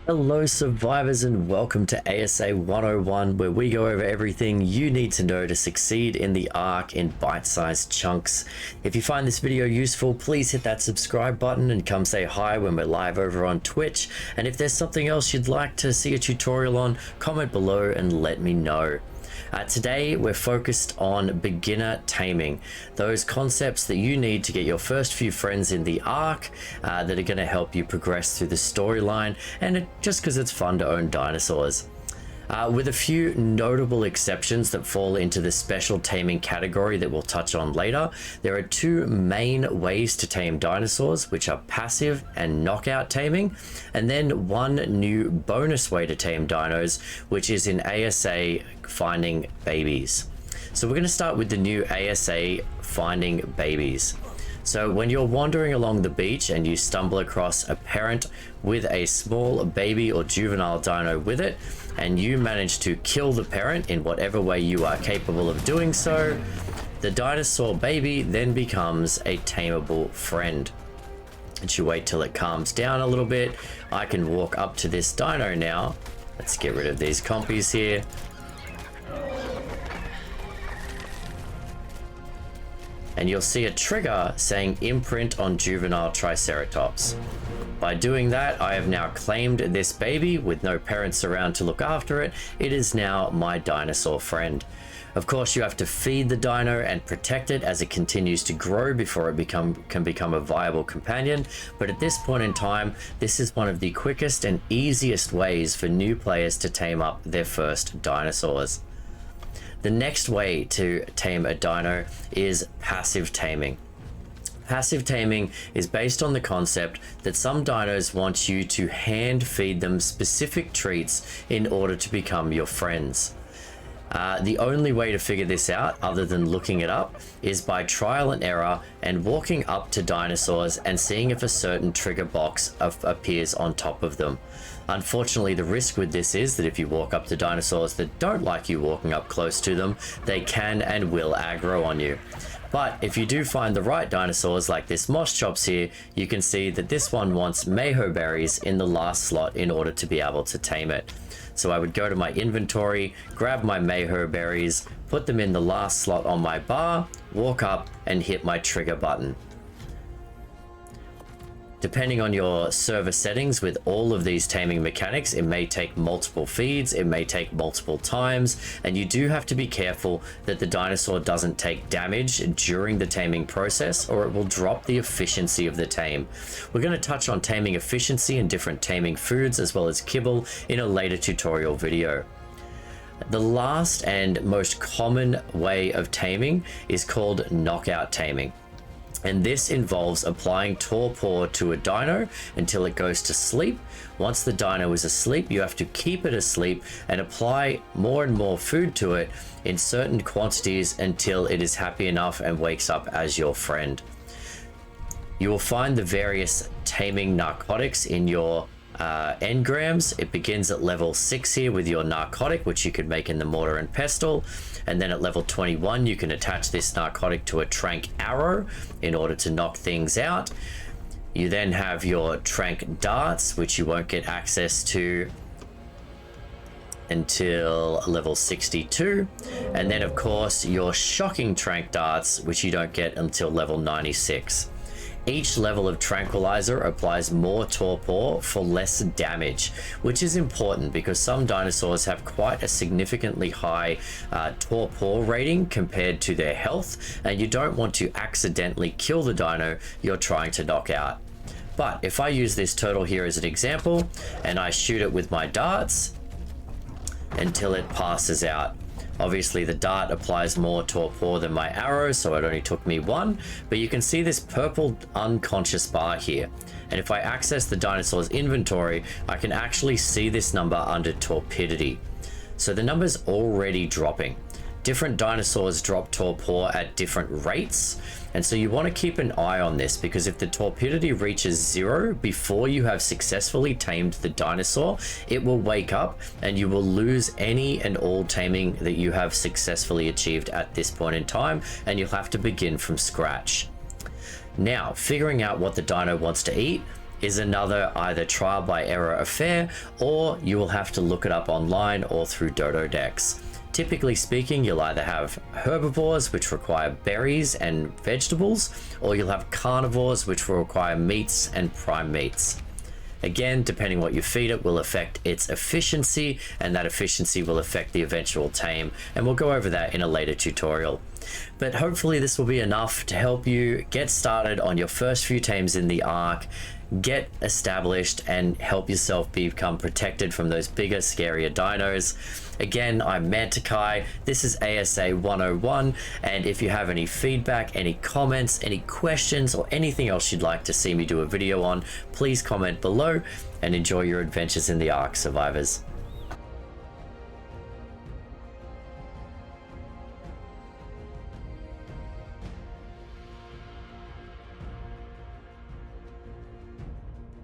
Hello survivors and welcome to ASA 101, where we go over everything you need to know to succeed in the Ark in bite-sized chunks. If you find this video useful, please hit that subscribe button and come say hi when we're live over on Twitch. And if there's something else you'd like to see a tutorial on, comment below and let me know. Today we're focused on beginner taming, those concepts that you need to get your first few friends in the Ark that are going to help you progress through the storyline, and just because it's fun to own dinosaurs. With a few notable exceptions that fall into the special taming category that we'll touch on later, there are two main ways to tame dinosaurs, which are passive and knockout taming, and then one new bonus way to tame dinos, which is in ASA finding babies. So we're going to start with the new ASA finding babies. So when you're wandering along the beach and you stumble across a parent with a small baby or juvenile dino with it, and you manage to kill the parent in whatever way you are capable of doing so, the dinosaur baby then becomes a tameable friend. And you wait till it calms down a little bit. I can walk up to this dino now. Let's get rid of these compies here. And you'll see a trigger saying imprint on juvenile triceratops. By doing that, I have now claimed this baby with no parents around to look after it. It is now my dinosaur friend. Of course, you have to feed the dino and protect it as it continues to grow before it can become a viable companion. But at this point in time, this is one of the quickest and easiest ways for new players to tame up their first dinosaurs. The next way to tame a dino is passive taming. Passive taming is based on the concept that some dinos want you to hand feed them specific treats in order to become your friends. The only way to figure this out, other than looking it up, is by trial and error and walking up to dinosaurs and seeing if a certain trigger box appears on top of them. Unfortunately, the risk with this is that if you walk up to dinosaurs that don't like you walking up close to them, they can and will aggro on you. But if you do find the right dinosaurs like this moss chops here, you can see that this one wants mayho berries in the last slot in order to be able to tame it. So I would go to my inventory, grab my mayho berries, put them in the last slot on my bar, walk up and hit my trigger button. Depending on your server settings with all of these taming mechanics, it may take multiple feeds, it may take multiple times, and you do have to be careful that the dinosaur doesn't take damage during the taming process, or it will drop the efficiency of the tame. We're going to touch on taming efficiency and different taming foods as well as kibble in a later tutorial video. The last and most common way of taming is called knockout taming. And this involves applying torpor to a dino until it goes to sleep. Once the dino is asleep, you have to keep it asleep and apply more and more food to it in certain quantities until it is happy enough and wakes up as your friend. You will find the various taming narcotics in your engrams. It begins at level 6 here with your narcotic, which you could make in the mortar and pestle, and then at level 21 you can attach this narcotic to a trank arrow in order to knock things out. You then have your trank darts, which you won't get access to until level 62, and then of course your shocking trank darts, which you don't get until level 96. Each level of tranquilizer applies more torpor for less damage, which is important because some dinosaurs have quite a significantly high torpor rating compared to their health, and you don't want to accidentally kill the dino you're trying to knock out. But if I use this turtle here as an example and I shoot it with my darts until it passes out, obviously the dart applies more torpor than my arrow, so it only took me 1, but you can see this purple unconscious bar here. And if I access the dinosaur's inventory, I can actually see this number under torpidity. So the number's already dropping. Different dinosaurs drop torpor at different rates, and so you want to keep an eye on this, because if the torpidity reaches 0 before you have successfully tamed the dinosaur, it will wake up and you will lose any and all taming that you have successfully achieved at this point in time, and you'll have to begin from scratch. Now, figuring out what the dino wants to eat, is another either trial by error affair, or you will have to look it up online or through Dodo decks. Typically speaking, you'll either have herbivores, which require berries and vegetables, or you'll have carnivores, which will require meats and prime meats. Again, depending what you feed it will affect its efficiency, and that efficiency will affect the eventual tame, and we'll go over that in a later tutorial. But hopefully this will be enough to help you get started on your first few tames in the Ark, get established, and help yourself become protected from those bigger, scarier dinos. Again, I'm Mantikai, this is ASA 101, and if you have any feedback, any comments, any questions, or anything else you'd like to see me do a video on, please comment below, and enjoy your adventures in the Ark, survivors.